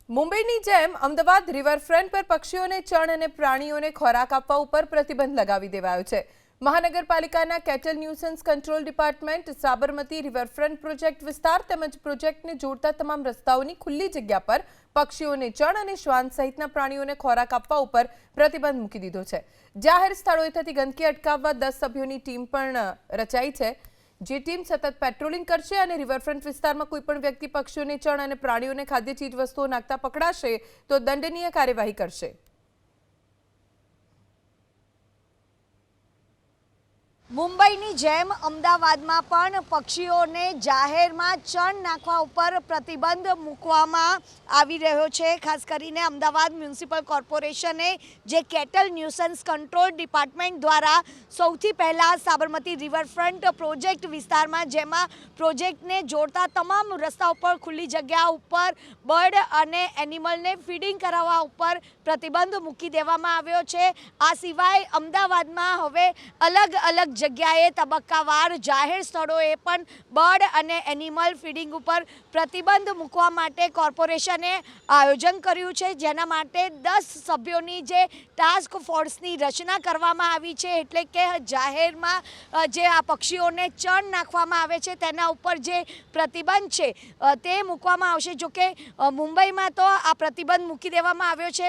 મુંબઈની જેમ અમદાવાદ રિવરફ્રન્ટ પર પક્ષીઓને ચણ અને પ્રાણીઓને ખોરાક આપવા ઉપર પ્રતિબંધ લગાવી દેવાયો છે। મહાનગરપાલિકાના cattle nuisance control department Sabarmati riverfront project વિસ્તાર તેમજ પ્રોજેક્ટને જોડતા તમામ રસ્તાઓની ખુલ્લી જગ્યા પર પક્ષીઓને ચણ અને શ્વાન સહિતના પ્રાણીઓને ખોરાક આપવા ઉપર પ્રતિબંધ મૂકી દીધો છે। જાહેર સ્થળોએ થતી ગંદકી અટકાવવા 10 સભ્યોની ટીમ પણ રચાઈ છે। જે ટીમ સતત પેટ્રોલિંગ કરશે અને રિવરફ્રન્ટ વિસ્તારમાં કોઈપણ વ્યક્તિ પક્ષીઓને ચણ અને પ્રાણીઓને ખાદ્ય ચીજવસ્તુઓ નાખતા પકડાશે તો દંડનીય કાર્યવાહી કરશે। મુંબઈની જેમ અમદાવાદમાં પણ પક્ષીઓને જાહેરમાં ચણ નાખવા ઉપર પ્રતિબંધ મૂકવામાં આવી રહ્યો છે। ખાસ કરીને અમદાવાદ મ્યુનિસિપલ કોર્પોરેશને જે કેટલ ન્યુસન્સ કંટ્રોલ ડિપાર્ટમેન્ટ દ્વારા સૌથી પહેલાં સાબરમતી રિવરફ્રન્ટ પ્રોજેક્ટ વિસ્તારમાં જેમાં પ્રોજેક્ટને જોડતા તમામ રસ્તા ઉપર ખુલ્લી જગ્યા ઉપર બર્ડ અને એનિમલને ફીડિંગ કરાવવા ઉપર પ્રતિબંધ મૂકી દેવામાં આવ્યો છે। આ સિવાય અમદાવાદમાં હવે અલગ અલગ જગ્યાએ તબક્કાવાર જાહેર સ્થળોએ પણ બર્ડ અને એનિમલ ફીડિંગ ઉપર પ્રતિબંધ મૂકવા માટે કોર્પોરેશને આયોજન કર્યું છે, જેના માટે 10 સભ્યોની જે ટાસ્ક ફોર્સની રચના કરવામાં આવી છે। એટલે કે જાહેરમાં જે આ પક્ષીઓને ચણ નાખવામાં આવે છે તેના ઉપર જે પ્રતિબંધ છે તે મૂકવામાં આવશે। જોકે મુંબઈમાં તો આ પ્રતિબંધ મૂકી દેવામાં આવ્યો છે,